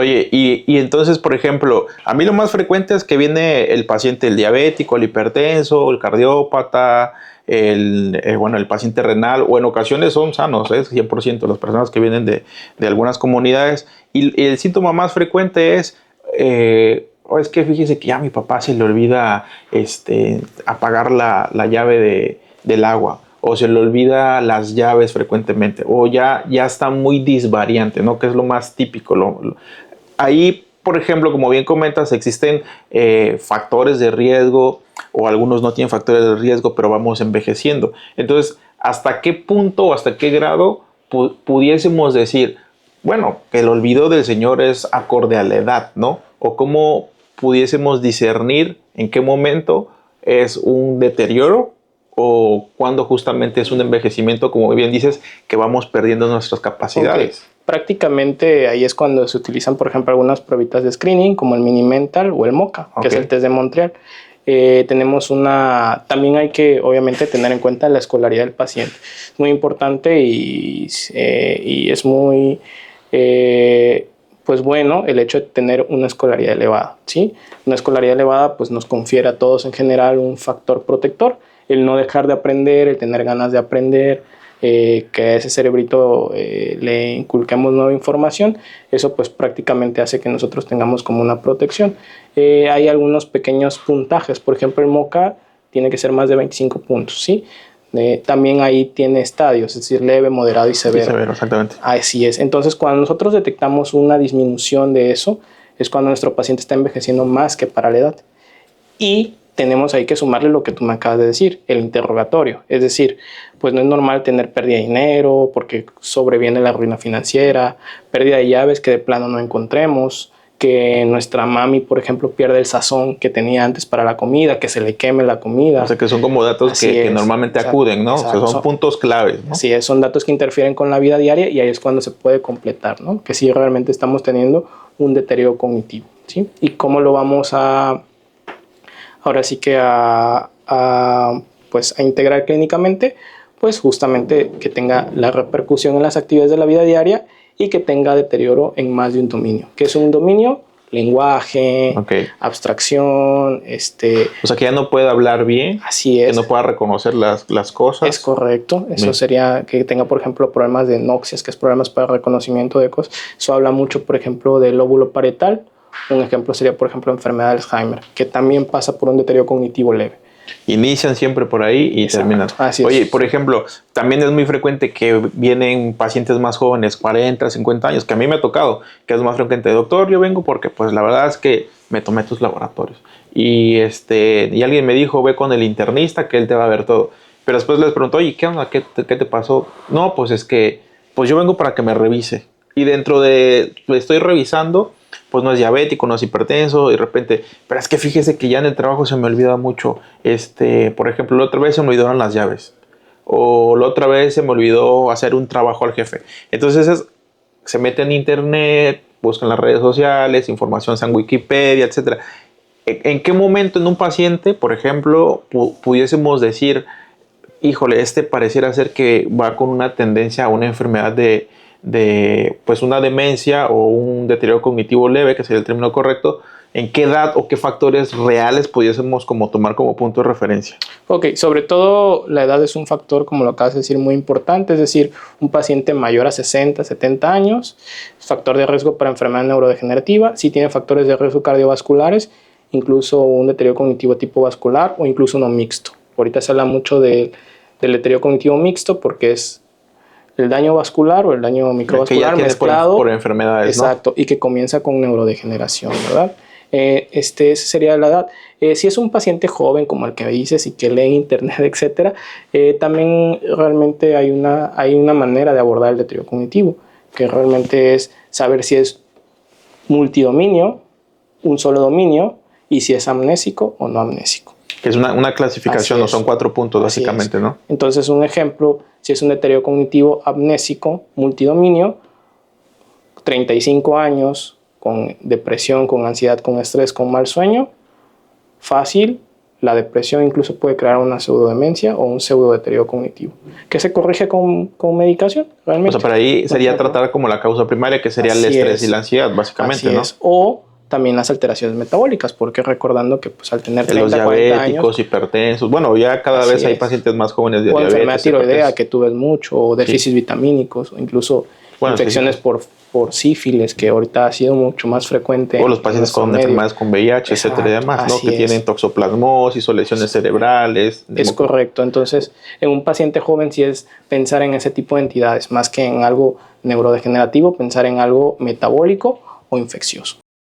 Oye, y entonces, por ejemplo, a mí lo más frecuente es que viene el paciente, el diabético, el hipertenso, el cardiópata, bueno, el paciente renal, o en ocasiones son sanos, es 100% las personas que vienen de algunas comunidades. Y el síntoma más frecuente es que fíjese que ya a mi papá se le olvida apagar la llave del agua, o se le olvida las llaves frecuentemente, o ya está muy disvariante, ¿no? Que es lo más típico. Ahí, por ejemplo, como bien comentas, existen factores de riesgo, o algunos no tienen factores de riesgo, pero vamos envejeciendo. Entonces, ¿hasta qué punto o hasta qué grado pudiésemos decir, bueno, que el olvido del Señor es acorde a la edad, ¿no? O cómo pudiésemos discernir en qué momento es un deterioro o cuando justamente es un envejecimiento, como bien dices, que vamos perdiendo nuestras capacidades. Okay. Prácticamente ahí es cuando se utilizan, por ejemplo, algunas pruebitas de screening como el Mini-Mental o el MoCA, que es el test de Montreal. También hay que obviamente tener en cuenta la escolaridad del paciente. Es muy importante y es muy pues bueno el hecho de tener una escolaridad elevada, ¿sí? Una escolaridad elevada pues nos confiere a todos en general un factor protector, el no dejar de aprender, el tener ganas de aprender, que a ese cerebrito le inculquemos nueva información. Eso pues prácticamente hace que nosotros tengamos como una protección. Hay algunos pequeños puntajes, por ejemplo el MoCA tiene que ser más de 25 puntos, ¿sí? También ahí tiene estadios, es decir, leve, moderado y severo. Sí, severo, exactamente. Así es. Entonces, cuando nosotros detectamos una disminución de eso, es cuando nuestro paciente está envejeciendo más que para la edad. Y tenemos ahí que sumarle lo que tú me acabas de decir, el interrogatorio. Es decir, pues no es normal tener pérdida de dinero porque sobreviene la ruina financiera, pérdida de llaves que de plano no encontremos, que nuestra mami, por ejemplo, pierde el sazón que tenía antes para la comida, que se le queme la comida. O sea, que son como datos que normalmente acuden, ¿no? Exacto. O sea, son puntos claves, ¿no? Así es, son datos que interfieren con la vida diaria y ahí es cuando se puede completar, ¿no? Que sí realmente estamos teniendo un deterioro cognitivo, ¿sí? ¿Y cómo lo vamos ahora sí que pues a integrar clínicamente? Pues justamente que tenga la repercusión en las actividades de la vida diaria y que tenga deterioro en más de un dominio. ¿Qué es un dominio? Lenguaje, abstracción, O sea, que ya no puede hablar bien. Así es. Que no pueda reconocer las cosas. Es correcto. Eso sería que tenga, por ejemplo, problemas de noxias, que es problemas para reconocimiento de cosas. Eso habla mucho, por ejemplo, del lóbulo parietal. Un ejemplo sería, por ejemplo, enfermedad de Alzheimer, que también pasa por un deterioro cognitivo leve. Inician siempre por ahí y terminan. Así Oye, es. por ejemplo, también es muy frecuente que vienen pacientes más jóvenes, 40, 50 años, que a mí me ha tocado, que es más frecuente. Doctor, yo vengo porque pues la verdad es que me tomé tus laboratorios. Y alguien me dijo, ve con el internista que él te va a ver todo. Pero después les pregunto, oye, ¿qué onda? ¿Qué te pasó? No, pues es que pues yo vengo para que me revise. Y dentro de lo estoy revisando, pues no es diabético, no es hipertenso, y de repente, pero es que fíjese que ya en el trabajo se me olvida mucho, por ejemplo, la otra vez se me olvidaron las llaves, o la otra vez se me olvidó hacer un trabajo al jefe. Entonces se mete en internet, busca en las redes sociales, información en Wikipedia, etcétera. ¿En qué momento en un paciente, por ejemplo, pudiésemos decir, híjole, pareciera ser que va con una tendencia a una enfermedad de pues una demencia o un deterioro cognitivo leve, que sería el término correcto? ¿En qué edad o qué factores reales pudiésemos como tomar como punto de referencia? Ok, sobre todo la edad es un factor, como lo acabas de decir, muy importante, es decir, un paciente mayor a 60, 70 años, factor de riesgo para enfermedad neurodegenerativa, si tiene factores de riesgo cardiovasculares, incluso un deterioro cognitivo tipo vascular o incluso uno mixto. Ahorita se habla mucho del deterioro cognitivo mixto porque es el daño vascular o el daño microvascular que ya mezclado por enfermedades, exacto, ¿no? Y que comienza con neurodegeneración, ¿verdad? Esa sería la edad. Si es un paciente joven como el que dices y que lee en internet, etcétera, también realmente hay una manera de abordar el deterioro cognitivo, que realmente es saber si es multidominio, un solo dominio, y si es amnésico o no amnésico. Que es una clasificación, no son 4 puntos básicamente, ¿no? Entonces, un ejemplo, si es un deterioro cognitivo amnésico, multidominio, 35 años, con depresión, con ansiedad, con estrés, con mal sueño, fácil, La depresión incluso puede crear una pseudodemencia o un pseudodeterioro cognitivo, que se corrige con medicación, realmente. O sea, para ahí sería tratar como la causa primaria, que sería el estrés y la ansiedad, básicamente, Así ¿no? es. O también las alteraciones metabólicas, porque recordando que pues, al tener 30, Los 40 diabéticos, años... hipertensos, bueno, ya cada vez hay pacientes más jóvenes de o diabetes. enfermedad tiroidea hipertensos. que tú ves mucho, o déficits vitamínicos, o incluso infecciones sí. por sífilis, que ahorita ha sido mucho más frecuente. O los pacientes con enfermedades con VIH, etcétera y demás, ¿no? Que tienen toxoplasmosis o lesiones cerebrales. Es correcto. Entonces, en un paciente joven sí es pensar en ese tipo de entidades, más que en algo neurodegenerativo, pensar en algo metabólico o infeccioso.